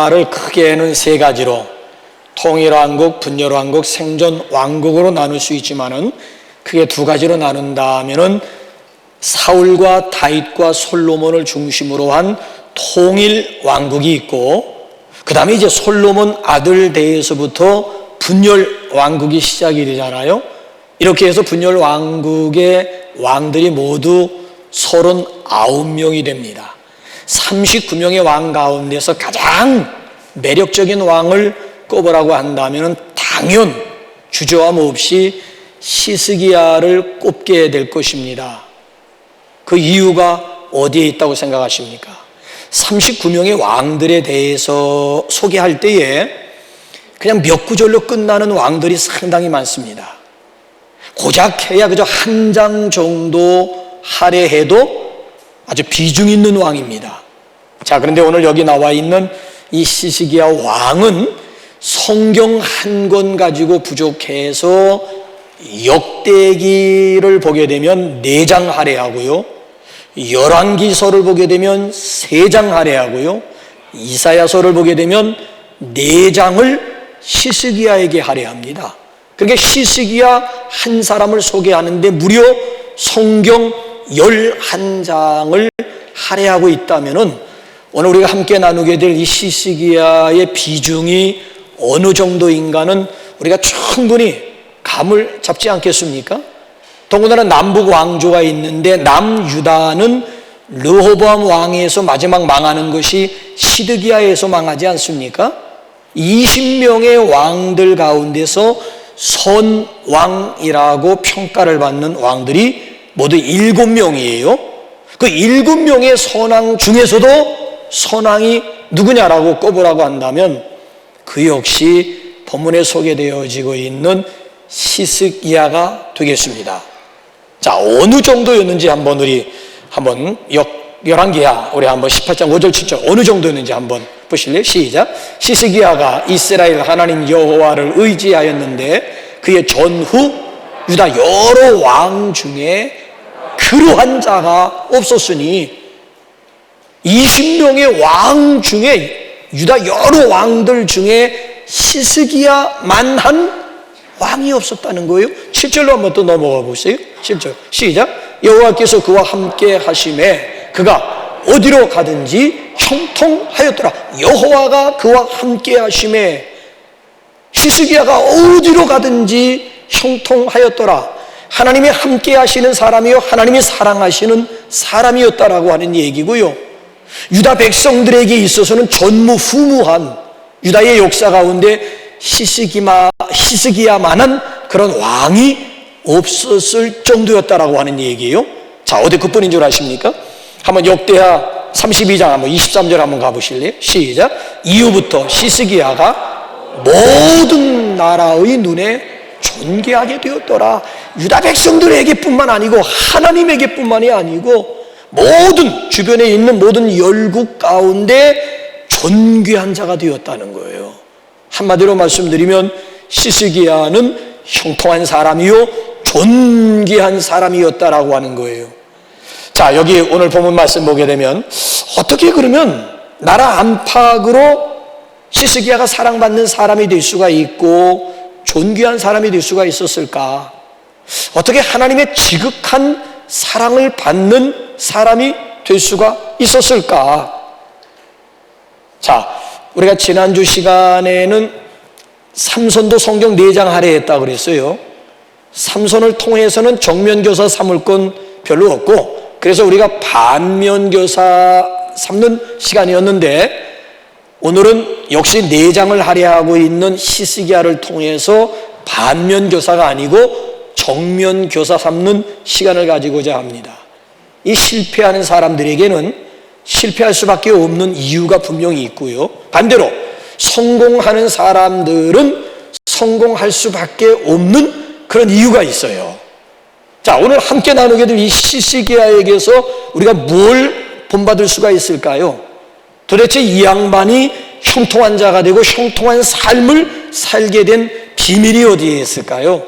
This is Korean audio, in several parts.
나라를 크게는 세 가지로 통일왕국, 분열왕국, 생존왕국으로 나눌 수 있지만은 크게 두 가지로 나눈다면은 사울과 다윗과 솔로몬을 중심으로 한 통일왕국이 있고, 그 다음에 이제 솔로몬 아들 대에서부터 분열왕국이 시작이 되잖아요. 이렇게 해서 분열왕국의 왕들이 모두 39명이 됩니다. 39명의 왕 가운데서 가장 매력적인 왕을 꼽으라고 한다면 당연 주저함 없이 시스기야를 꼽게 될 것입니다. 그 이유가 어디에 있다고 생각하십니까? 39명의 왕들에 대해서 소개할 때에 그냥 몇 구절로 끝나는 왕들이 상당히 많습니다. 고작 해야 그저 한 장 정도 할애해도 아주 비중 있는 왕입니다. 자, 그런데 오늘 여기 나와 있는 이 시스기야 왕은 성경 한 권 가지고 부족해서 역대기를 보게 되면 4장 할애하고요, 열왕기서를 보게 되면 3장 할애하고요, 이사야서를 보게 되면 4장을 시스기야에게 할애합니다. 그러니까 시스기야 한 사람을 소개하는데 무려 성경 11장을 할애하고 있다면은 오늘 우리가 함께 나누게 될 이 시스기야의 비중이 어느 정도인가는 우리가 충분히 감을 잡지 않겠습니까? 더군다나 남북 왕조가 있는데 남유다는 르호보암 왕에서 마지막 망하는 것이 시드기야에서 망하지 않습니까? 20명의 왕들 가운데서 선왕이라고 평가를 받는 왕들이 모두 7명이에요. 그 7명의 선왕 중에서도 선왕이 누구냐라고 꼽으라고 한다면 그 역시 본문에 소개되어지고 있는 시스기야가 되겠습니다. 자, 어느 정도였는지 한번 우리 한번 열왕기야 우리 한번 18장 5절 7절 어느 정도였는지 한번 보실래요? 시작. 시스기야가 이스라엘 하나님 여호와를 의지하였는데 그의 전후 유다 여러 왕 중에 그러한 자가 없었으니 20명의 왕 중에 유다 여러 왕들 중에 시스기야만 한 왕이 없었다는 거예요. 7절로 한번 또 넘어가 보세요. 7절 시작. 여호와께서 그와 함께 하심에 그가 어디로 가든지 형통하였더라. 여호와가 그와 함께 하심에 시스기야가 어디로 가든지 형통하였더라. 하나님이 함께 하시는 사람이요 하나님이 사랑하시는 사람이었다라고 하는 얘기고요. 유다 백성들에게 있어서는 전무후무한 유다의 역사 가운데 시스기야만한 그런 왕이 없었을 정도였다라고 하는 얘기예요. 자, 어디 그뿐인 줄 아십니까? 한번 역대하 32장 한번 23절 한번 가보실래요? 시작. 이후부터 시스기야가 모든 나라의 눈에 존귀하게 되었더라. 유다 백성들에게 뿐만 아니고 하나님에게 뿐만이 아니고 모든 주변에 있는 모든 열국 가운데 존귀한 자가 되었다는 거예요. 한마디로 말씀드리면 시스기야는 형통한 사람이요 존귀한 사람이었다라고 하는 거예요. 자, 여기 오늘 본문 말씀 보게 되면 어떻게 그러면 나라 안팎으로 시스기야가 사랑받는 사람이 될 수가 있고 존귀한 사람이 될 수가 있었을까? 어떻게 하나님의 지극한 사랑을 받는 사람이 될 수가 있었을까? 자, 우리가 지난주 시간에는 삼손도 성경 4장 할애했다고 그랬어요. 삼손을 통해서는 정면교사 삼을 건 별로 없고 그래서 우리가 반면교사 삼는 시간이었는데 오늘은 역시 4장을 할애하고 있는 시스기야를 통해서 반면교사가 아니고 정면교사 삼는 시간을 가지고자 합니다. 이 실패하는 사람들에게는 실패할 수밖에 없는 이유가 분명히 있고요. 반대로 성공하는 사람들은 성공할 수밖에 없는 그런 이유가 있어요. 자, 오늘 함께 나누게 될 이 시스기야에게서 우리가 뭘 본받을 수가 있을까요? 도대체 이 양반이 형통한 자가 되고 형통한 삶을 살게 된 비밀이 어디에 있을까요?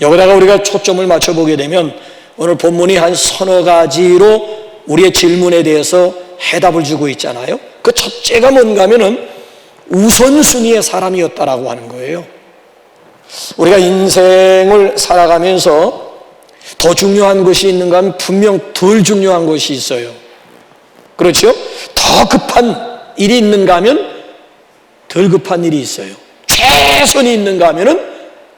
여기다가 우리가 초점을 맞춰보게 되면 오늘 본문이 한 서너 가지로 우리의 질문에 대해서 해답을 주고 있잖아요. 그 첫째가 뭔가 하면은 우선순위의 사람이었다라고 하는 거예요. 우리가 인생을 살아가면서 더 중요한 것이 있는가 하면 분명 덜 중요한 것이 있어요. 그렇죠? 더 급한 일이 있는가 하면 덜 급한 일이 있어요. 최선이 있는가 하면은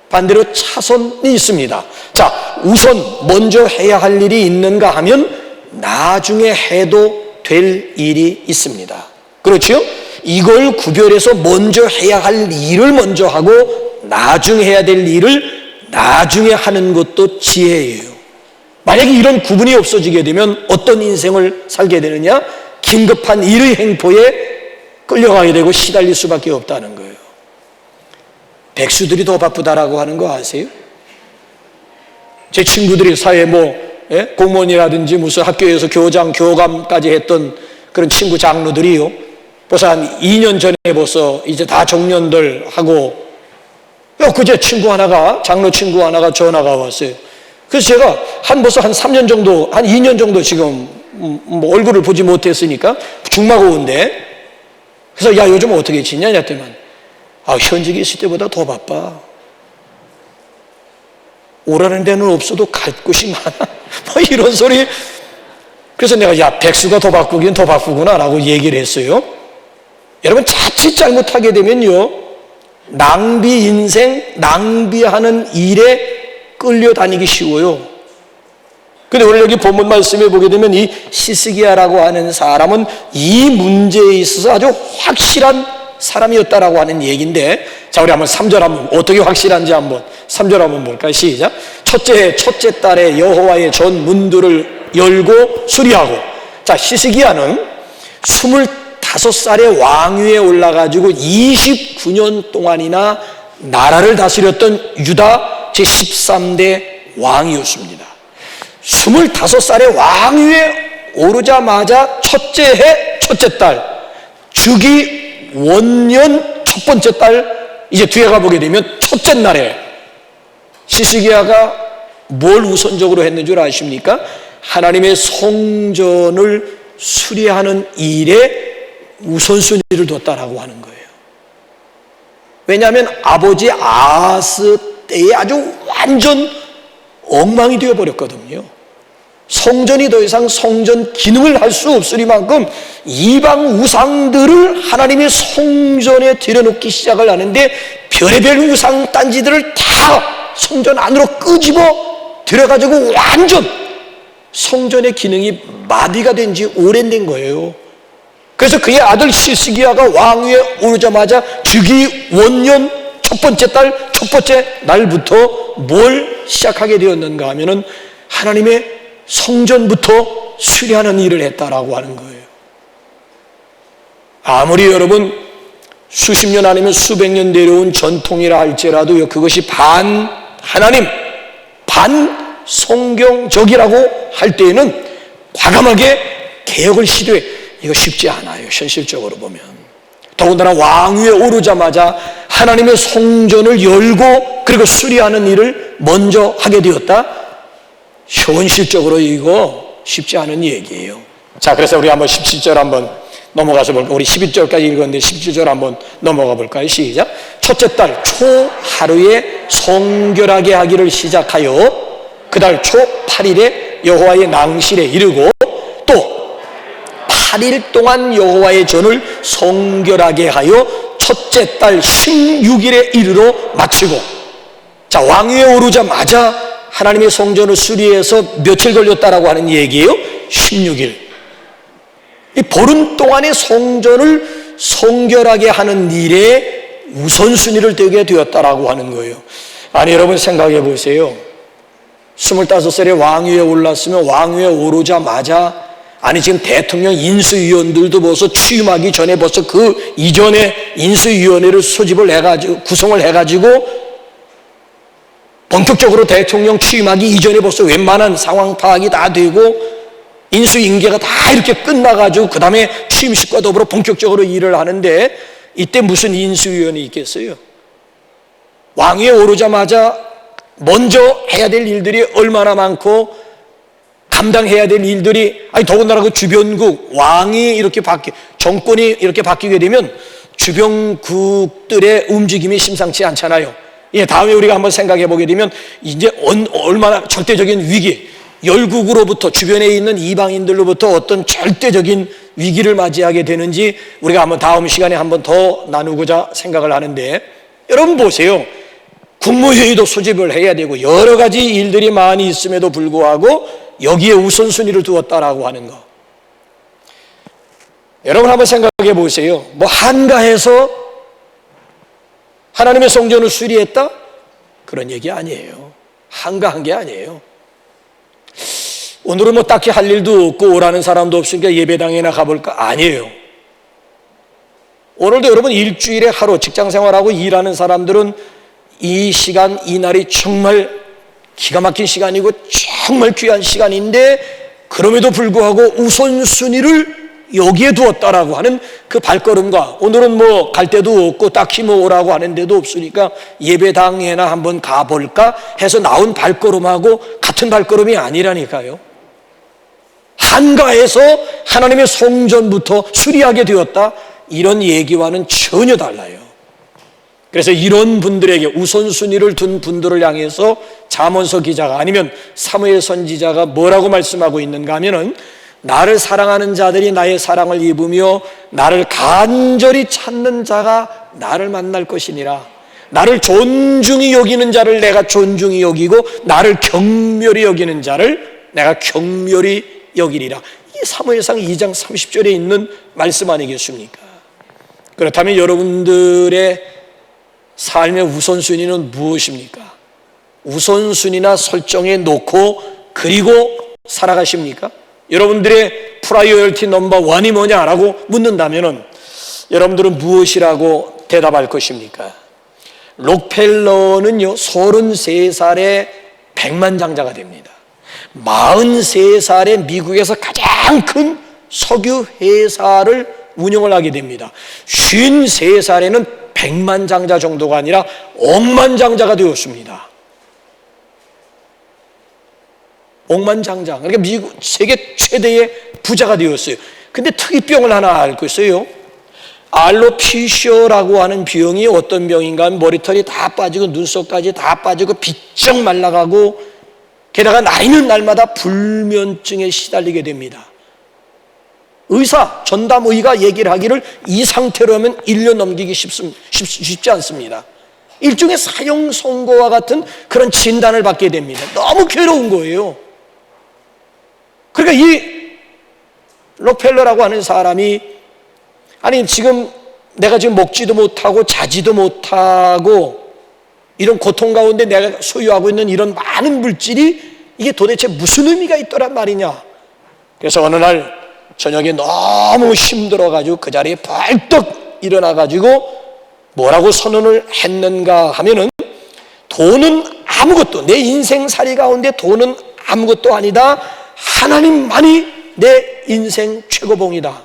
반대로 차선이 있습니다. 자, 우선 먼저 해야 할 일이 있는가 하면 나중에 해도 될 일이 있습니다. 그렇죠? 이걸 구별해서 먼저 해야 할 일을 먼저 하고 나중에 해야 될 일을 나중에 하는 것도 지혜예요. 만약에 이런 구분이 없어지게 되면 어떤 인생을 살게 되느냐? 긴급한 일의 행포에 끌려가게 되고 시달릴 수밖에 없다는 거예요. 백수들이 더 바쁘다라고 하는 거 아세요? 제 친구들이 사회 공무원이라든지 무슨 학교에서 교장, 교감까지 했던 그런 친구 장로들이요, 벌써 한 2년 전에 벌써 이제 다 정년들 하고, 그제 장로 친구 하나가 전화가 왔어요. 그래서 제가 벌써 한 3년 정도, 한 2년 정도 지금 얼굴을 보지 못했으니까 중마고인데, 그래서 야, 요즘 어떻게 지내냐 했더만, 현직에 있을 때보다 더 바빠. 오라는 데는 없어도 갈 곳이 많아. 이런 소리. 그래서 내가 야, 백수가 더 바쁘긴 더 바쁘구나 라고 얘기를 했어요. 여러분, 자칫 잘못하게 되면요, 인생 낭비하는 일에 끌려다니기 쉬워요. 근데 오늘 여기 본문 말씀에 보게 되면 이 시스기야라고 하는 사람은 이 문제에 있어서 아주 확실한 사람이었다라고 하는 얘기인데, 자, 우리 한번 3절 한번 어떻게 확실한지 한번 3절 한번 볼까요? 시작. 첫째 달에 여호와의 전 문들을 열고 수리하고. 자, 시스기야는 25살의 왕위에 올라가지고 29년 동안이나 나라를 다스렸던 유다 제13대 왕이었습니다. 25살의 왕위에 오르자마자 첫째 해 첫째 달 주기 원년 첫 번째 달, 이제 뒤에 가보게 되면 첫째 날에 시스기야가 뭘 우선적으로 했는 줄 아십니까? 하나님의 성전을 수리하는 일에 우선순위를 뒀다라고 하는 거예요. 왜냐하면 아버지 아하스 때에 아주 완전 엉망이 되어버렸거든요. 성전이 더 이상 성전 기능을 할 수 없으리만큼 이방 우상들을 하나님의 성전에 들여놓기 시작을 하는데, 별의별 우상 딴지들을 다 성전 안으로 끄집어 들여가지고 완전 성전의 기능이 마비가 된 지 오래된 거예요. 그래서 그의 아들 시스기야가 왕위에 오르자마자 주기 원년 첫 번째 달 첫 번째 날부터 뭘 시작하게 되었는가 하면은 하나님의 성전부터 수리하는 일을 했다라고 하는 거예요. 아무리 여러분 수십 년 아니면 수백 년 내려온 전통이라 할지라도요, 그것이 반 하나님, 반 성경적이라고 할 때에는 과감하게 개혁을 시도해. 이거 쉽지 않아요, 현실적으로 보면. 더군다나 왕위에 오르자마자 하나님의 성전을 열고 그리고 수리하는 일을 먼저 하게 되었다. 현실적으로 이거 쉽지 않은 얘기예요. 자, 그래서 우리 한번 17절 한번 넘어가서 볼까요? 우리 11절까지 읽었는데 17절 한번 넘어가 볼까요? 시작. 첫째 달 초 하루에 성결하게 하기를 시작하여 그 달 초 8일에 여호와의 낭실에 이르고 또 8일 동안 여호와의 전을 성결하게 하여 첫째 달 16일에 이르러 마치고. 자, 왕위에 오르자마자 하나님의 성전을 수리해서 며칠 걸렸다라고 하는 얘기예요? 16일. 이 보름 동안의 성전을 성결하게 하는 일에 우선순위를 두게 되었다라고 하는 거예요. 아니, 여러분 생각해 보세요. 25살에 왕위에 올랐으면 왕위에 오르자마자, 아니 지금 대통령 인수위원들도 벌써 취임하기 전에 벌써 그 이전에 인수위원회를 소집을 해가지고 구성을 해가지고 본격적으로 대통령 취임하기 이전에 벌써 웬만한 상황 파악이 다 되고 인수인계가 다 이렇게 끝나가지고 그 다음에 취임식과 더불어 본격적으로 일을 하는데, 이때 무슨 인수위원이 있겠어요? 왕위에 오르자마자 먼저 해야 될 일들이 얼마나 많고 감당해야 될 일들이, 아니 더군다나 그 주변국 왕이 이렇게 정권이 이렇게 바뀌게 되면 주변국들의 움직임이 심상치 않잖아요. 예, 다음에 우리가 한번 생각해 보게 되면 이제 얼마나 절대적인 위기, 열국으로부터 주변에 있는 이방인들로부터 어떤 절대적인 위기를 맞이하게 되는지 우리가 한번 다음 시간에 한번 더 나누고자 생각을 하는데, 여러분 보세요. 국무회의도 소집을 해야 되고 여러 가지 일들이 많이 있음에도 불구하고 여기에 우선순위를 두었다라고 하는 거. 여러분 한번 생각해 보세요. 뭐 한가해서 하나님의 성전을 수리했다? 그런 얘기 아니에요. 한가한 게 아니에요. 오늘은 뭐 딱히 할 일도 없고 오라는 사람도 없으니까 예배당이나 가볼까? 아니에요. 오늘도 여러분 일주일에 하루 직장 생활하고 일하는 사람들은 이 시간, 이 날이 정말 기가 막힌 시간이고 정말 귀한 시간인데 그럼에도 불구하고 우선순위를 여기에 두었다라고 하는 그 발걸음과, 오늘은 뭐 갈 데도 없고 딱히 뭐 오라고 하는 데도 없으니까 예배당에나 한번 가볼까 해서 나온 발걸음하고 같은 발걸음이 아니라니까요. 한가해서 하나님의 성전부터 수리하게 되었다, 이런 얘기와는 전혀 달라요. 그래서 이런 분들에게 우선순위를 둔 분들을 향해서 잠언서 기자가 아니면 사무엘 선지자가 뭐라고 말씀하고 있는가 하면은, 나를 사랑하는 자들이 나의 사랑을 입으며 나를 간절히 찾는 자가 나를 만날 것이니라. 나를 존중히 여기는 자를 내가 존중히 여기고 나를 경멸히 여기는 자를 내가 경멸히 여기리라. 이게 사무엘상 2장 30절에 있는 말씀 아니겠습니까? 그렇다면 여러분들의 삶의 우선순위는 무엇입니까? 우선순위나 설정해 놓고 그리고 살아가십니까? 여러분들의 프라이어리티 넘버 1이 뭐냐라고 묻는다면 여러분들은 무엇이라고 대답할 것입니까? 록펠러는요 33살에 백만장자가 됩니다. 43살에 미국에서 가장 큰 석유 회사를 운영을 하게 됩니다. 53살에는 백만장자 정도가 아니라 억만장자가 되었습니다. 억만장자, 그러니까 미국 세계 최대의 부자가 되었어요. 근데 특이병을 하나 앓고 있어요. 알로피시아라고 하는 병이 어떤 병인가 하면 머리털이 다 빠지고 눈썹까지 다 빠지고 비쩍 말라가고, 게다가 나이는 날마다 불면증에 시달리게 됩니다. 전담의가 얘기를 하기를 이 상태로 하면 1년 넘기기 쉽지 않습니다. 일종의 사형 선고와 같은 그런 진단을 받게 됩니다. 너무 괴로운 거예요. 그러니까 이 록펠러라고 하는 사람이, 아니 지금 내가 지금 먹지도 못하고 자지도 못하고 이런 고통 가운데 내가 소유하고 있는 이런 많은 물질이 이게 도대체 무슨 의미가 있더란 말이냐. 그래서 어느 날 저녁에 너무 힘들어가지고 그 자리에 벌떡 일어나가지고 뭐라고 선언을 했는가 하면은, 돈은 아무것도, 내 인생살이 가운데 돈은 아무것도 아니다. 하나님만이 내 인생 최고봉이다.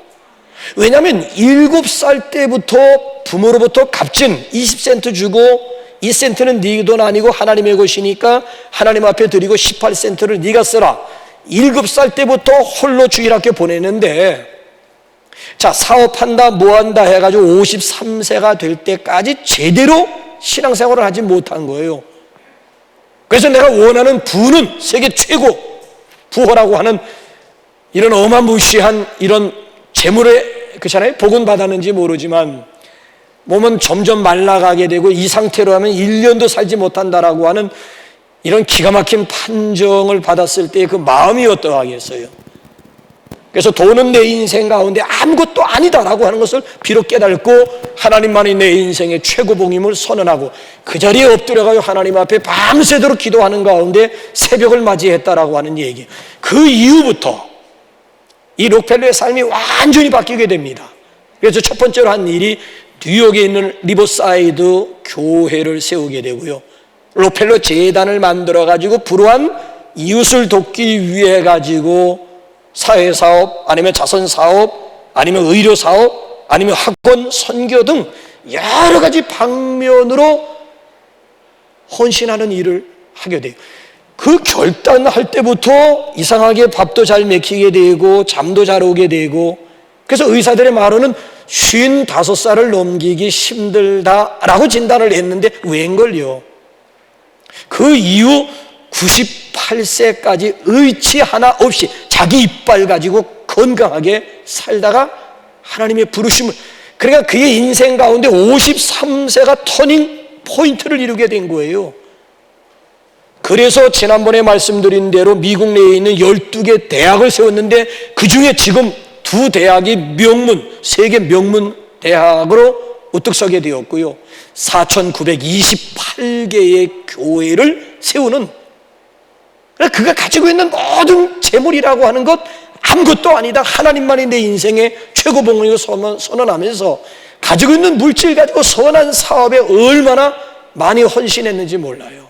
왜냐하면 7살 때부터 부모로부터 값진 20센트 주고 2센트는 네 돈 아니고 하나님의 것이니까 하나님 앞에 드리고 18센트를 네가 쓰라. 7살 때부터 홀로 주일학교 보내는데, 자 사업한다 뭐한다 해가지고 53세가 될 때까지 제대로 신앙생활을 하지 못한 거예요. 그래서 내가 원하는 부는 세계 최고 부호라고 하는 이런 어마무시한 이런 재물에 그렇잖아요. 복은 받았는지 모르지만 몸은 점점 말라가게 되고 이 상태로 하면 1년도 살지 못한다라고 하는 이런 기가 막힌 판정을 받았을 때 그 마음이 어떠하겠어요? 그래서 돈은 내 인생 가운데 아무것도 아니다라고 하는 것을 비록 깨닫고 하나님만이 내 인생의 최고봉임을 선언하고 그 자리에 엎드려가요 하나님 앞에 밤새도록 기도하는 가운데 새벽을 맞이했다라고 하는 얘기. 그 이후부터 이 록펠러의 삶이 완전히 바뀌게 됩니다. 그래서 첫 번째로 한 일이 뉴욕에 있는 리버사이드 교회를 세우게 되고요, 록펠러 재단을 만들어가지고 불우한 이웃을 돕기 위해 가지고 사회사업 아니면 자선사업 아니면 의료사업 아니면 학원 선교 등 여러 가지 방면으로 헌신하는 일을 하게 돼요. 그 결단할 때부터 이상하게 밥도 잘 먹히게 되고 잠도 잘 오게 되고, 그래서 의사들의 말로는 55살을 넘기기 힘들다라고 진단을 했는데 웬걸요? 그 이후 98세까지 의치 하나 없이 자기 이빨 가지고 건강하게 살다가 하나님의 부르심을, 그러니까 그의 인생 가운데 53세가 터닝 포인트를 이루게 된 거예요. 그래서 지난번에 말씀드린 대로 미국 내에 있는 12개 대학을 세웠는데 그 중에 지금 2대학이 명문, 세계 명문 대학으로 우뚝 서게 되었고요. 4,928개의 교회를 세우는, 그가 가지고 있는 모든 재물이라고 하는 것 아무것도 아니다, 하나님만이 내 인생의 최고봉을 선언하면서 가지고 있는 물질 가지고 선한 사업에 얼마나 많이 헌신했는지 몰라요.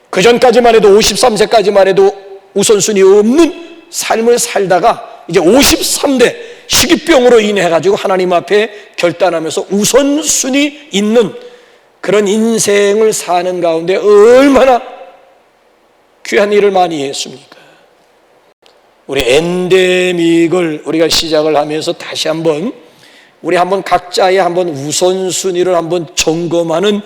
그 전까지만 해도 53세까지만 해도 우선순위 없는 삶을 살다가 이제 53대 식이병으로 인해 가지고 하나님 앞에 결단하면서 우선순위 있는 그런 인생을 사는 가운데 얼마나 귀한 일을 많이 했습니까? 우리 엔데믹을 우리가 시작을 하면서 다시 한번 우리 한번 각자의 한번 우선순위를 한번 점검하는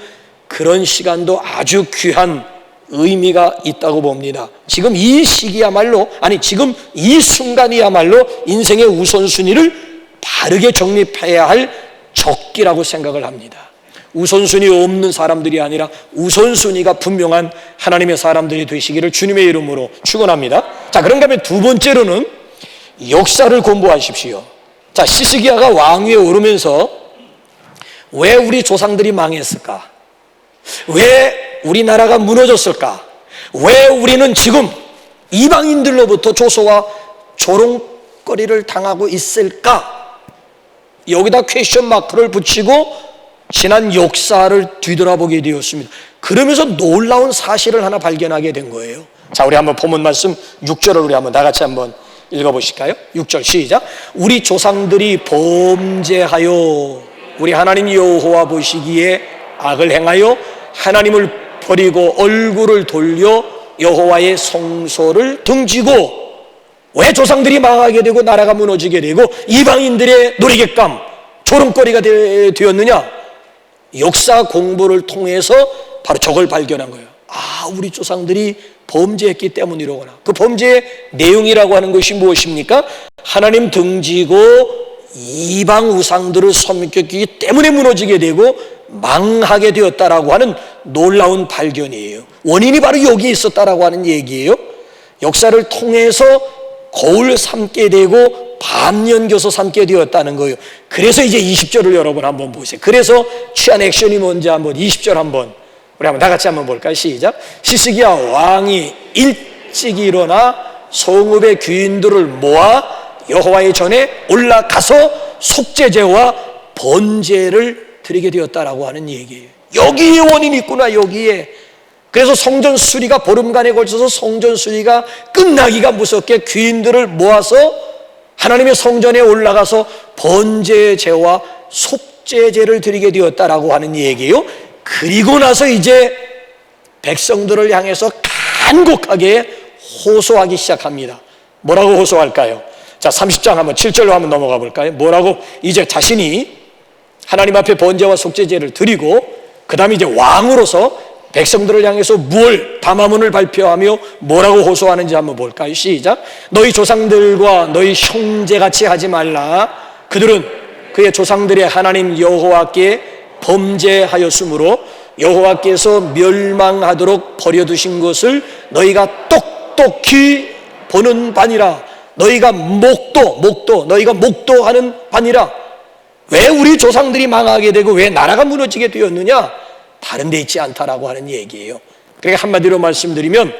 그런 시간도 아주 귀한 의미가 있다고 봅니다. 지금 이 시기야말로, 아니 지금 이 순간이야말로 인생의 우선순위를 바르게 정립해야 할 적기라고 생각을 합니다. 우선순위 없는 사람들이 아니라 우선순위가 분명한 하나님의 사람들이 되시기를 주님의 이름으로 축원합니다. 자, 그런가 하면 두 번째로는 역사를 공부하십시오. 자, 시스기야가 왕위에 오르면서 왜 우리 조상들이 망했을까? 왜 우리나라가 무너졌을까? 왜 우리는 지금 이방인들로부터 조소와 조롱거리를 당하고 있을까? 여기다 퀘스천 마크를 붙이고 지난 역사를 뒤돌아보게 되었습니다. 그러면서 놀라운 사실을 하나 발견하게 된 거예요. 자, 우리 한번 본문 말씀 6절을 우리 한번 다 같이 한번 읽어보실까요? 6절 시작. 우리 조상들이 범죄하여 우리 하나님 여호와 보시기에 악을 행하여 하나님을 버리고 얼굴을 돌려 여호와의 성소를 등지고, 왜 조상들이 망하게 되고 나라가 무너지게 되고 이방인들의 놀이객감, 조롱거리가 되었느냐? 역사 공부를 통해서 바로 저걸 발견한 거예요. 아, 우리 조상들이 범죄했기 때문이로구나. 그 범죄의 내용이라고 하는 것이 무엇입니까? 하나님 등지고 이방 우상들을 섬겼기 때문에 무너지게 되고 망하게 되었다라고 하는 놀라운 발견이에요. 원인이 바로 여기 있었다라고 하는 얘기예요. 역사를 통해서 거울 삼게 되고 반연교서 삼게 되었다는 거예요. 그래서 이제 20절을 여러분 한번 보세요. 그래서 취한 액션이 뭔지 한번 20절 한번 우리 한번 다 같이 한번 볼까요? 시작. 시스기야 왕이 일찍 일어나 성읍의 귀인들을 모아 여호와의 전에 올라가서 속죄제와 번제를 드리게 되었다라고 하는 얘기예요. 여기에 원인이 있구나, 여기에. 그래서 성전 수리가 보름간에 걸쳐서 성전 수리가 끝나기가 무섭게 귀인들을 모아서 하나님의 성전에 올라가서 번제제와 속죄제를 드리게 되었다라고 하는 얘기예요. 그리고 나서 이제 백성들을 향해서 간곡하게 호소하기 시작합니다. 뭐라고 호소할까요? 자, 30장 한번 7절로 한번 넘어가 볼까요? 뭐라고 이제 자신이 하나님 앞에 번제와 속죄제를 드리고 그 다음에 이제 왕으로서 백성들을 향해서 무엇 담화문을 발표하며 뭐라고 호소하는지 한번 볼까요? 시작. 너희 조상들과 너희 형제같이 하지 말라. 그들은 그의 조상들의 하나님 여호와께 범죄하였으므로 여호와께서 멸망하도록 버려두신 것을 너희가 똑똑히 보는 바니라. 너희가 너희가 목도하는 바니라. 왜 우리 조상들이 망하게 되고 왜 나라가 무너지게 되었느냐? 다른 데 있지 않다라고 하는 얘기예요. 그러니까 한마디로 말씀드리면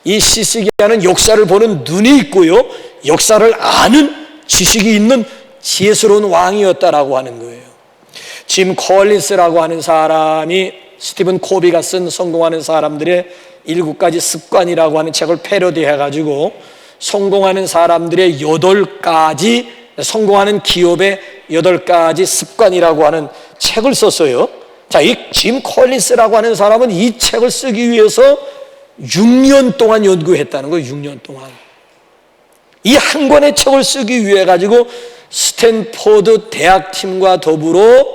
이 시스기야는 역사를 보는 눈이 있고요, 역사를 아는 지식이 있는 지혜스러운 왕이었다라고 하는 거예요. 짐 콜린스라고 하는 사람이 스티븐 코비가 쓴 성공하는 사람들의 7가지 습관이라고 하는 책을 패러디해가지고 성공하는 사람들의 8가지, 성공하는 기업의 8가지 습관이라고 하는 책을 썼어요. 자, 이 짐 콜린스라고 하는 사람은 이 책을 쓰기 위해서 6년 동안 연구했다는 거예요. 6년 동안. 이 한 권의 책을 쓰기 위해 가지고 스탠포드 대학팀과 더불어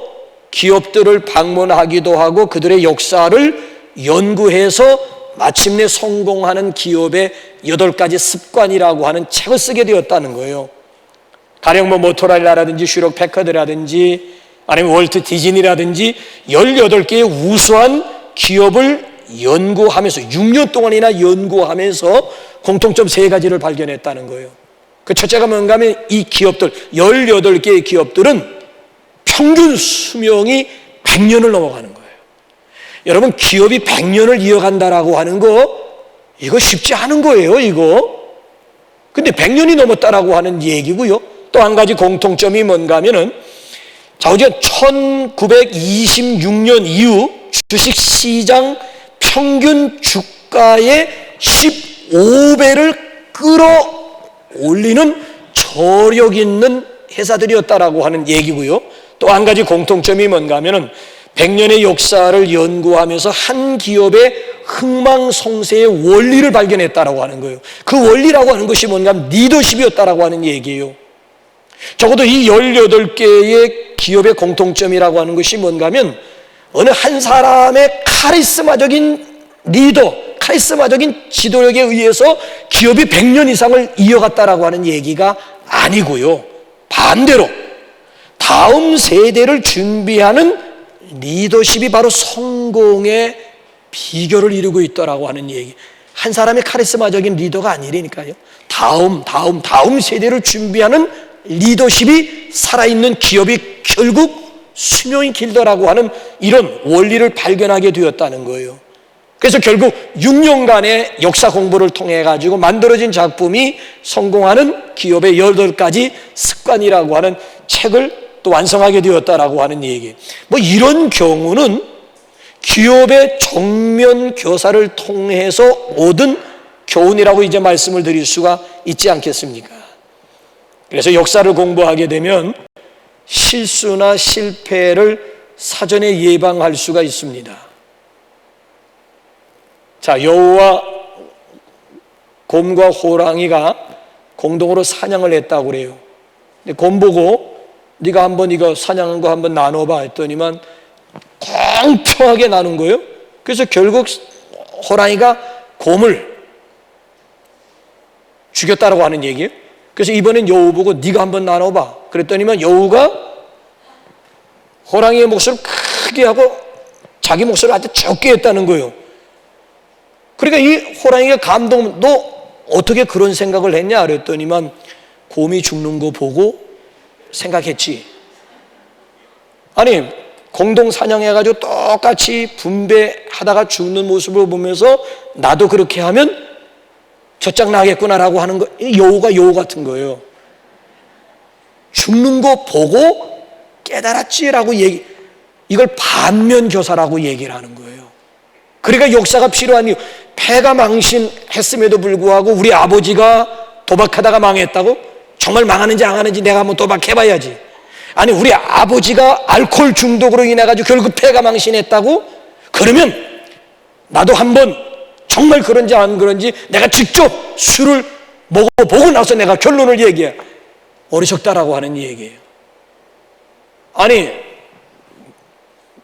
기업들을 방문하기도 하고 그들의 역사를 연구해서 마침내 성공하는 기업의 8가지 습관이라고 하는 책을 쓰게 되었다는 거예요. 가령 모토로라라든지 슈럭 패커드라든지 아니면 월트 디즈니라든지 18개의 우수한 기업을 연구하면서 6년 동안이나 연구하면서 공통점 3가지를 발견했다는 거예요. 그 첫째가 뭔가 하면 이 기업들 18개의 기업들은 평균 수명이 100년을 넘어가는 거예요. 여러분, 기업이 100년을 이어간다라고 하는 거 이거 쉽지 않은 거예요, 이거. 근데 100년이 넘었다라고 하는 얘기고요. 또 한 가지 공통점이 뭔가 하면은 자, 어제 1926년 이후 주식시장 평균 주가의 15배를 끌어올리는 저력 있는 회사들이었다라고 하는 얘기고요. 또 한 가지 공통점이 뭔가 하면은 100년의 역사를 연구하면서 한 기업의 흥망성쇠의 원리를 발견했다라고 하는 거예요. 그 원리라고 하는 것이 뭔가 하면 리더십이었다라고 하는 얘기예요. 적어도 이 18개의 기업의 공통점이라고 하는 것이 뭔가 하면 어느 한 사람의 카리스마적인 리더, 카리스마적인 지도력에 의해서 기업이 100년 이상을 이어갔다라고 하는 얘기가 아니고요. 반대로 다음 세대를 준비하는 리더십이 바로 성공의 비결을 이루고 있다라고 하는 얘기. 한 사람의 카리스마적인 리더가 아니라니까요. 다음 세대를 준비하는 리더십이 살아있는 기업이 결국 수명이 길다라고 하는 이런 원리를 발견하게 되었다는 거예요. 그래서 결국 6년간의 역사 공부를 통해 가지고 만들어진 작품이 성공하는 기업의 18가지 습관이라고 하는 책을 또 완성하게 되었다라고 하는 얘기. 이런 경우는 기업의 정면 교사를 통해서 얻은 교훈이라고 이제 말씀을 드릴 수가 있지 않겠습니까? 그래서 역사를 공부하게 되면 실수나 실패를 사전에 예방할 수가 있습니다. 자, 여우와 곰과 호랑이가 공동으로 사냥을 했다고 그래요. 근데 곰 보고 네가 한번 이거 사냥한 거 한번 나눠봐 했더니만 공평하게 나눈 거예요. 그래서 결국 호랑이가 곰을 죽였다라고 하는 얘기예요. 그래서 이번엔 여우 보고 네가 한번 나눠봐 그랬더니만 여우가 호랑이의 몫을 크게 하고 자기 몫을 아주 적게 했다는 거예요. 그러니까 이 호랑이가 감동, 너 어떻게 그런 생각을 했냐 그랬더니만 곰이 죽는 거 보고 생각했지. 아니 공동 사냥해가지고 똑같이 분배하다가 죽는 모습을 보면서 나도 그렇게 하면 젖장 나겠구나라고 하는 거. 여우가 여우 같은 거예요. 죽는 거 보고 깨달았지라고 이걸 반면교사라고 얘기를 하는 거예요. 그러니까 역사가 필요한 이유. 패가 망신했음에도 불구하고 우리 아버지가 도박하다가 망했다고? 정말 망하는지 안 하는지 내가 한번 도박해봐야지. 아니 우리 아버지가 알코올 중독으로 인해가지고 결국 패가 망신했다고? 그러면 나도 한번 정말 그런지 안 그런지 내가 직접 술을 먹어보고 나서 내가 결론을 얘기해. 어리석다라고 하는 얘기예요. 아니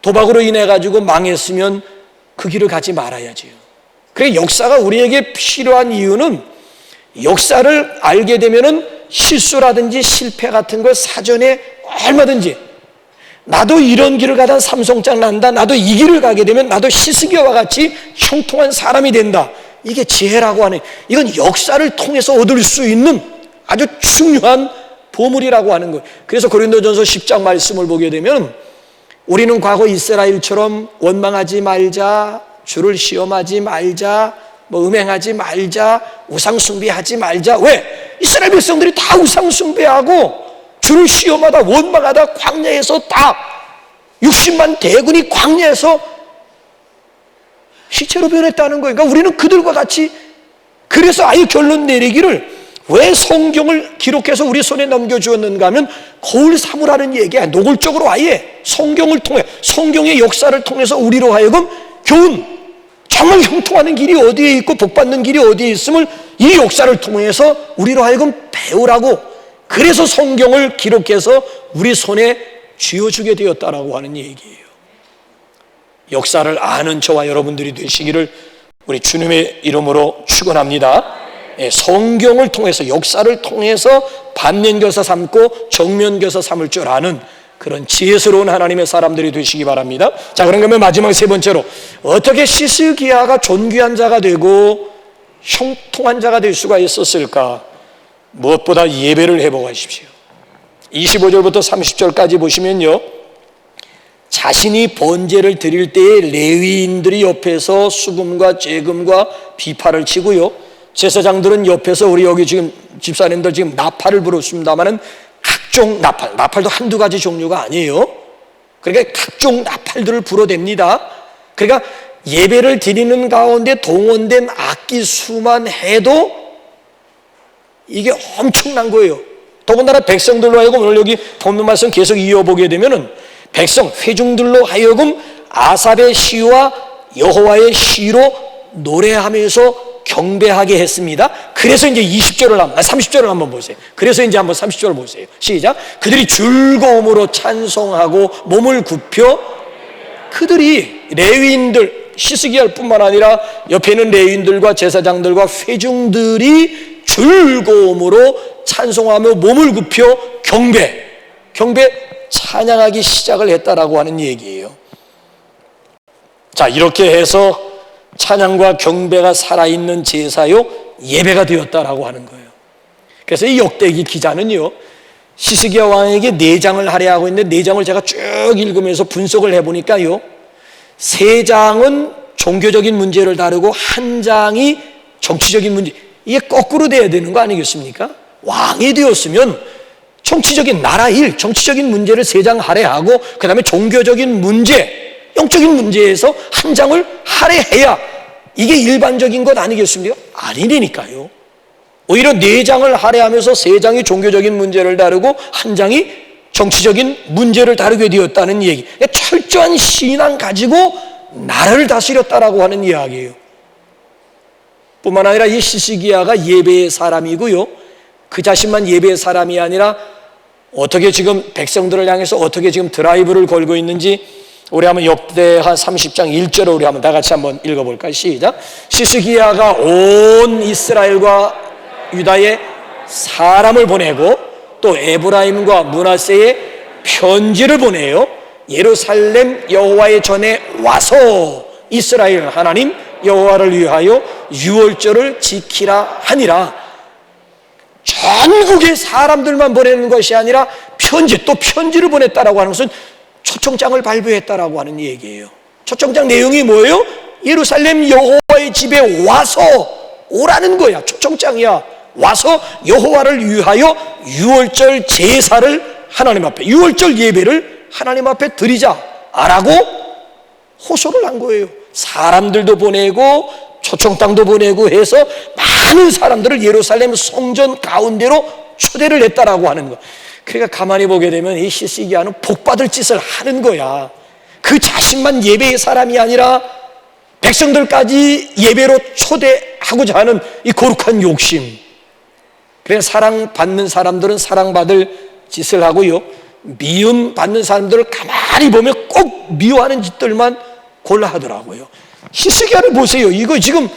도박으로 인해가지고 망했으면 그 길을 가지 말아야지요. 그래 역사가 우리에게 필요한 이유는 역사를 알게 되면은 실수라든지 실패 같은 걸 사전에 얼마든지 나도 이런 길을 가다 삼성장 난다. 나도 이 길을 가게 되면 나도 시스기와 같이 형통한 사람이 된다. 이게 지혜라고 하는, 이건 역사를 통해서 얻을 수 있는 아주 중요한 보물이라고 하는 거예요. 그래서 고린도전서 10장 말씀을 보게 되면 우리는 과거 이스라엘처럼 원망하지 말자, 주를 시험하지 말자, 음행하지 말자, 우상숭배하지 말자. 왜? 이스라엘 백성들이 다 우상숭배하고 주를 시험하다 원망하다 광야에서 다 60만 대군이 광야에서 시체로 변했다는 거예요. 그러니까 우리는 그들과 같이, 그래서 아예 결론 내리기를 왜 성경을 기록해서 우리 손에 넘겨주었는가 하면 거울 삼으라는 얘기야. 노골적으로 아예 성경을 통해, 성경의 역사를 통해서 우리로 하여금 교훈, 정말 형통하는 길이 어디에 있고 복받는 길이 어디에 있음을 이 역사를 통해서 우리로 하여금 배우라고 그래서 성경을 기록해서 우리 손에 쥐어주게 되었다라고 하는 얘기예요. 역사를 아는 저와 여러분들이 되시기를 우리 주님의 이름으로 축원합니다. 성경을 통해서, 역사를 통해서 반면교사 삼고 정면교사 삼을 줄 아는 그런 지혜스러운 하나님의 사람들이 되시기 바랍니다. 자, 그러면 마지막 세 번째로, 어떻게 시스기야가 존귀한 자가 되고 형통한 자가 될 수가 있었을까? 무엇보다 예배를 회복하십시오. 25절부터 30절까지 보시면요, 자신이 번제를 드릴 때에 레위인들이 옆에서 수금과 재금과 비파를 치고요, 제사장들은 옆에서, 우리 여기 지금 집사님들 지금 나팔을 불었습니다마는 각종 나팔도 한두 가지 종류가 아니에요. 그러니까 각종 나팔들을 불어댑니다. 그러니까 예배를 드리는 가운데 동원된 악기 수만 해도 이게 엄청난 거예요. 더군다나 백성들로 하여금, 오늘 여기 본문 말씀 계속 이어보게 되면은 백성, 회중들로 하여금 아삽의 시와 여호와의 시로 노래하면서 경배하게 했습니다. 그래서 이제 30절을 한번 보세요. 그래서 이제 한번 30절을 보세요. 시작. 그들이 즐거움으로 찬송하고 몸을 굽혀, 그들이 레위인들, 시스기야일 뿐만 아니라 옆에 있는 레위인들과 제사장들과 회중들이 즐거움으로 찬송하며 몸을 굽혀 경배 찬양하기 시작을 했다라고 하는 얘기예요. 자, 이렇게 해서 찬양과 경배가 살아있는 제사요, 예배가 되었다라고 하는 거예요. 그래서 이 역대기 기자는요, 시스기야 왕에게 4장을 할애하고 있는데 4장을 제가 쭉 읽으면서 분석을 해보니까요, 3장은 종교적인 문제를 다루고 1장이 정치적인 문제, 이게 거꾸로 돼야 되는 거 아니겠습니까? 왕이 되었으면 정치적인 나라 일, 정치적인 문제를 3장 할애하고 그 다음에 종교적인 문제, 영적인 문제에서 1장을 할애해야 이게 일반적인 것 아니겠습니까? 아니니까요. 오히려 4장을 할애하면서 3장이 종교적인 문제를 다루고 1장이 정치적인 문제를 다루게 되었다는 얘기. 철저한 신앙 가지고 나라를 다스렸다라고 하는 이야기예요. 뿐만 아니라 이 시스기야가 예배의 사람이고요, 그 자신만 예배의 사람이 아니라 어떻게 지금 백성들을 향해서 어떻게 지금 드라이브를 걸고 있는지, 우리 한번 역대하 30장 1절을 우리 한번 다 같이 한번 읽어볼까요? 시작. 시스기야가 온 이스라엘과 유다에 사람을 보내고 또 에브라임과 므낫세에 편지를 보내요. 예루살렘 여호와의 전에 와서 이스라엘 하나님 여호와를 위하여 유월절을 지키라 하니라. 전국의 사람들만 보내는 것이 아니라 편지를 보냈다라고 하는 것은 초청장을 발부했다라고 하는 얘기예요. 초청장 내용이 뭐예요? 예루살렘 여호와의 집에 와서 오라는 거야. 초청장이야. 와서 여호와를 위하여 유월절 제사를 하나님 앞에, 유월절 예배를 하나님 앞에 드리자라고 호소를 한 거예요. 사람들도 보내고 초청장도 보내고 해서 많은 사람들을 예루살렘 성전 가운데로 초대를 했다라고 하는 거. 그러니까 가만히 보게 되면 이 시스기야는 복받을 짓을 하는 거야. 그 자신만 예배의 사람이 아니라 백성들까지 예배로 초대하고자 하는 이 거룩한 욕심. 그래서 사랑받는 사람들은 사랑받을 짓을 하고요, 미움받는 사람들을 가만히 보면 꼭 미워하는 짓들만 골라 하더라고요. 시스기야를 보세요. 이거 지금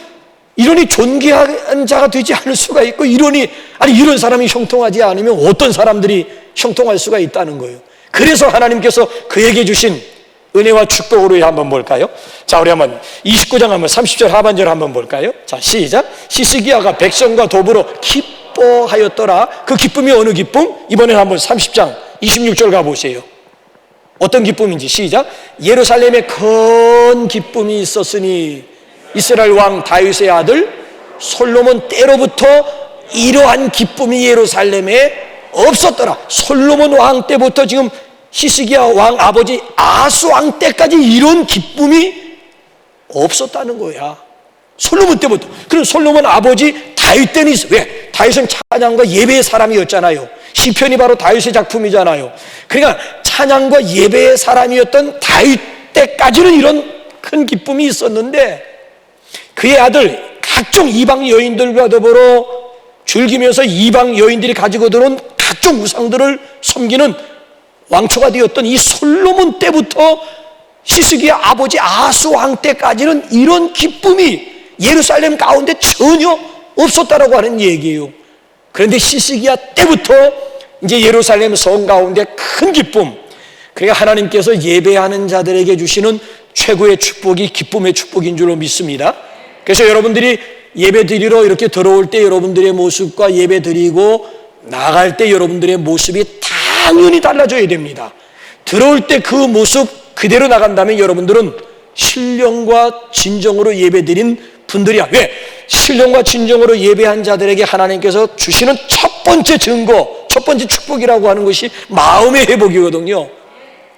이러니 존귀한 자가 되지 않을 수가 있고, 이러니, 이런 사람이 형통하지 않으면 어떤 사람들이 형통할 수가 있다는 거예요. 그래서 하나님께서 그에게 주신 은혜와 축복으로 한번 볼까요? 자, 우리 한번 29장 한번 30절 하반절 한번 볼까요? 자, 시작. 시스기야가 백성과 더불어 기뻐하였더라. 그 기쁨이 어느 기쁨? 이번엔 한번 30장 26절 가보세요. 어떤 기쁨인지. 시작. 예루살렘에 큰 기쁨이 있었으니 이스라엘 왕 다윗의 아들 솔로몬 때로부터 이러한 기쁨이 예루살렘에 없었더라. 솔로몬 왕 때부터 지금 시스기야 왕 아버지 아스 왕 때까지 이런 기쁨이 없었다는 거야. 솔로몬 때부터. 그럼 솔로몬 아버지 다윗 때는 있어. 왜? 다윗은 찬양과 예배의 사람이었잖아요. 시편이 바로 다윗의 작품이잖아요. 그러니까 찬양과 예배의 사람이었던 다윗 때까지는 이런 큰 기쁨이 있었는데, 그의 아들 각종 이방 여인들과 더불어 즐기면서 이방 여인들이 가지고 들어온 각종 우상들을 섬기는 왕초가 되었던 이 솔로몬 때부터 시스기의 아버지 아하스 왕 때까지는 이런 기쁨이 예루살렘 가운데 전혀 없었다라고 하는 얘기예요. 그런데 시스기야 때부터 이제 예루살렘 성 가운데 큰 기쁨, 그러니까 하나님께서 예배하는 자들에게 주시는 최고의 축복이 기쁨의 축복인 줄로 믿습니다. 그래서 여러분들이 예배 드리러 이렇게 들어올 때 여러분들의 모습과 예배 드리고 나갈 때 여러분들의 모습이 당연히 달라져야 됩니다. 들어올 때 그 모습 그대로 나간다면 여러분들은 신령과 진정으로 예배 드린 분들이야. 왜? 신령과 진정으로 예배한 자들에게 하나님께서 주시는 첫 번째 증거, 첫 번째 축복이라고 하는 것이 마음의 회복이거든요.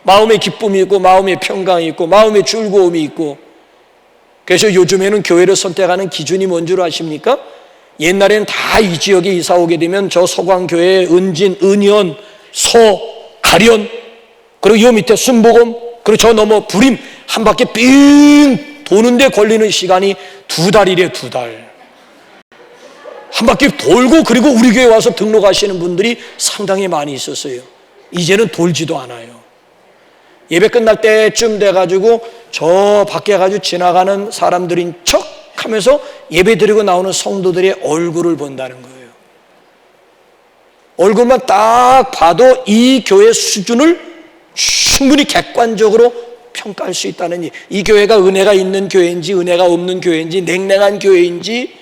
마음의 기쁨이 있고 마음의 평강이 있고 마음의 즐거움이 있고. 그래서 요즘에는 교회를 선택하는 기준이 뭔 줄 아십니까? 옛날에는 다 이 지역에 이사 오게 되면 저 서광교회, 은진, 은현, 서, 가련, 그리고 이 밑에 순복음, 그리고 저 넘어 부림 한 바퀴 삥 도는데 걸리는 시간이 2달이래, 2달. 한 바퀴 돌고 그리고 우리 교회 와서 등록하시는 분들이 상당히 많이 있었어요. 이제는 돌지도 않아요. 예배 끝날 때쯤 돼가지고 저 밖에 가지고 지나가는 사람들인 척 하면서 예배 드리고 나오는 성도들의 얼굴을 본다는 거예요. 얼굴만 딱 봐도 이 교회 수준을 충분히 객관적으로 평가할 수 있다는 이 교회가 은혜가 있는 교회인지 은혜가 없는 교회인지 냉랭한 교회인지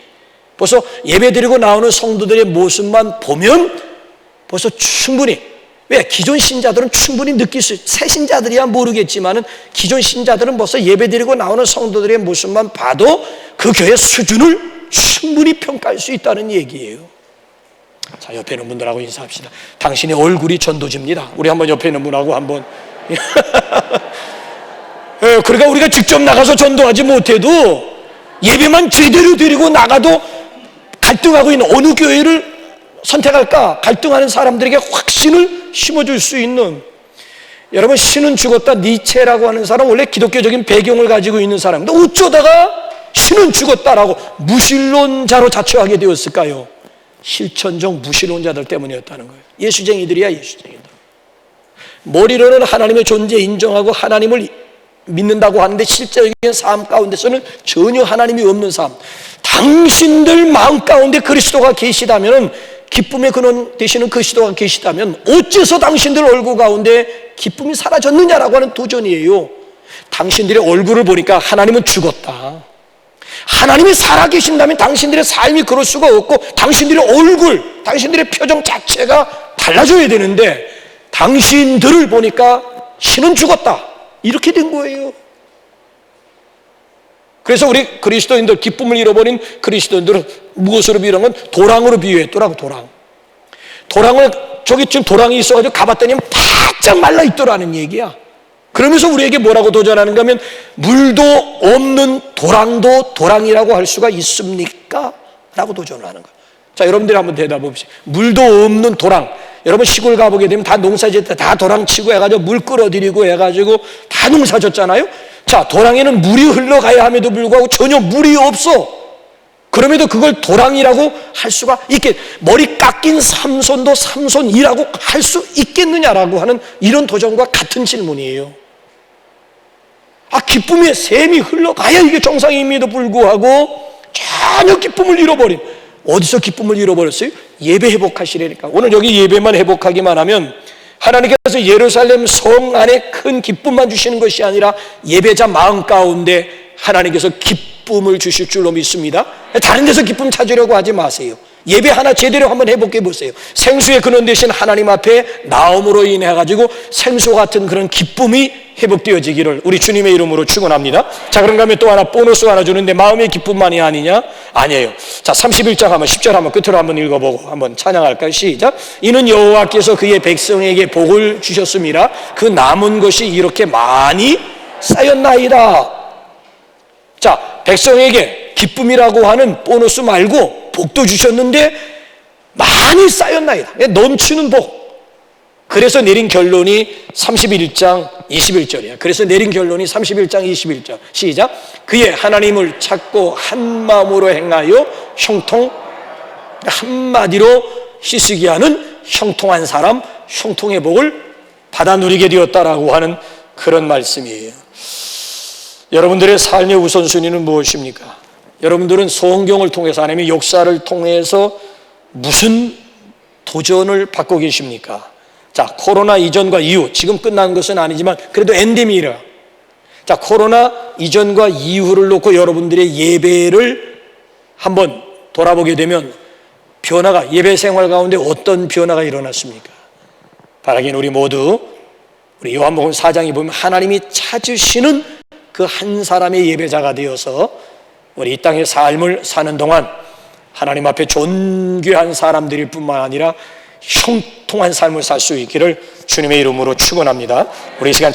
벌써 예배 드리고 나오는 성도들의 모습만 보면 벌써 충분히, 왜? 기존 신자들은 충분히 느낄 수 있어요. 새 신자들이야 모르겠지만은 기존 신자들은 벌써 예배 드리고 나오는 성도들의 모습만 봐도 그 교회 수준을 충분히 평가할 수 있다는 얘기예요. 자, 옆에 있는 분들하고 인사합시다. 당신의 얼굴이 전도지입니다. 우리 한번 옆에 있는 분하고 한번 그러니까 우리가 직접 나가서 전도하지 못해도 예배만 제대로 드리고 나가도 갈등하고 있는 어느 교회를 선택할까? 갈등하는 사람들에게 확신을 심어줄 수 있는, 여러분 신은 죽었다 니체라고 하는 사람 원래 기독교적인 배경을 가지고 있는 사람인데 어쩌다가 신은 죽었다라고 무신론자로 자처하게 되었을까요? 실천적 무신론자들 때문이었다는 거예요. 예수쟁이들이야, 예수쟁이들. 머리로는 하나님의 존재 인정하고 하나님을 믿는다고 하는데 실제적인 삶 가운데서는 전혀 하나님이 없는 삶. 당신들 마음 가운데 그리스도가 계시다면, 기쁨의 근원 되시는 그리스도가 계시다면 어째서 당신들 얼굴 가운데 기쁨이 사라졌느냐라고 하는 도전이에요. 당신들의 얼굴을 보니까 하나님은 죽었다, 하나님이 살아계신다면 당신들의 삶이 그럴 수가 없고 당신들의 얼굴, 당신들의 표정 자체가 달라져야 되는데 당신들을 보니까 신은 죽었다, 이렇게 된 거예요. 그래서 우리 그리스도인들, 기쁨을 잃어버린 그리스도인들은 무엇으로 비유한 건 도랑으로 비유했더라고. 도랑을 저기 지금 도랑이 있어가지고 가봤더니 바짝 말라있더라는 얘기야. 그러면서 우리에게 뭐라고 도전하는가 하면 물도 없는 도랑도 도랑이라고 할 수가 있습니까? 라고 도전을 하는 거야. 자, 여러분들이 한번 대답해 봅시다. 물도 없는 도랑. 여러분 시골 가보게 되면 다 농사짓을 때 다 도랑 치고 해가지고 물 끌어들이고 해가지고 다 농사 졌잖아요. 자, 도랑에는 물이 흘러가야 함에도 불구하고 전혀 물이 없어. 그럼에도 그걸 도랑이라고 할 수가 있겠, 머리 깎인 삼손도 삼손이라고 할 수 있겠느냐라고 하는 이런 도전과 같은 질문이에요. 기쁨의 샘이 흘러가야 이게 정상임에도 불구하고 전혀 기쁨을 잃어버린, 어디서 기쁨을 잃어버렸어요? 예배 회복하시라니까. 오늘 여기 예배만 회복하기만 하면 하나님께서 예루살렘 성 안에 큰 기쁨만 주시는 것이 아니라 예배자 마음 가운데 하나님께서 기쁨을 주실 줄로 믿습니다. 다른 데서 기쁨 찾으려고 하지 마세요. 예배 하나 제대로 한번 회복해 보세요. 생수의 근원 되신 하나님 앞에 나옴으로 인해 가지고 생수 같은 그런 기쁨이 회복되어지기를 우리 주님의 이름으로 축원합니다. 자, 그런가 하면 또 하나 보너스 하나 주는데 마음의 기쁨만이 아니냐? 아니에요. 자, 31장 한번 10절 한번 끝으로 한번 읽어보고 한번 찬양할까요? 시작. 이는 여호와께서 그의 백성에게 복을 주셨습니다. 그 남은 것이 이렇게 많이 쌓였나이다. 자, 백성에게 기쁨이라고 하는 보너스 말고 복도 주셨는데 많이 쌓였나이다. 넘치는 복. 그래서 내린 결론이 31장 21절이야. 그래서 내린 결론이 31장 21절. 시작. 그의 하나님을 찾고 한 마음으로 행하여 형통, 한마디로 희쓰게 하는 형통한 사람, 형통의 복을 받아 누리게 되었다라고 하는 그런 말씀이에요. 여러분들의 삶의 우선순위는 무엇입니까? 여러분들은 성경을 통해서 아니면 역사를 통해서 무슨 도전을 받고 계십니까? 자, 코로나 이전과 이후, 지금 끝난 것은 아니지만 그래도 엔데미라. 자, 코로나 이전과 이후를 놓고 여러분들의 예배를 한번 돌아보게 되면 변화가, 예배 생활 가운데 어떤 변화가 일어났습니까? 바라기는 우리 모두 우리 요한복음 4장에 보면 하나님이 찾으시는 그 한 사람의 예배자가 되어서 우리 이 땅의 삶을 사는 동안 하나님 앞에 존귀한 사람들일 뿐만 아니라 형통한 삶을 살 수 있기를 주님의 이름으로 축원합니다. 우리 이 시간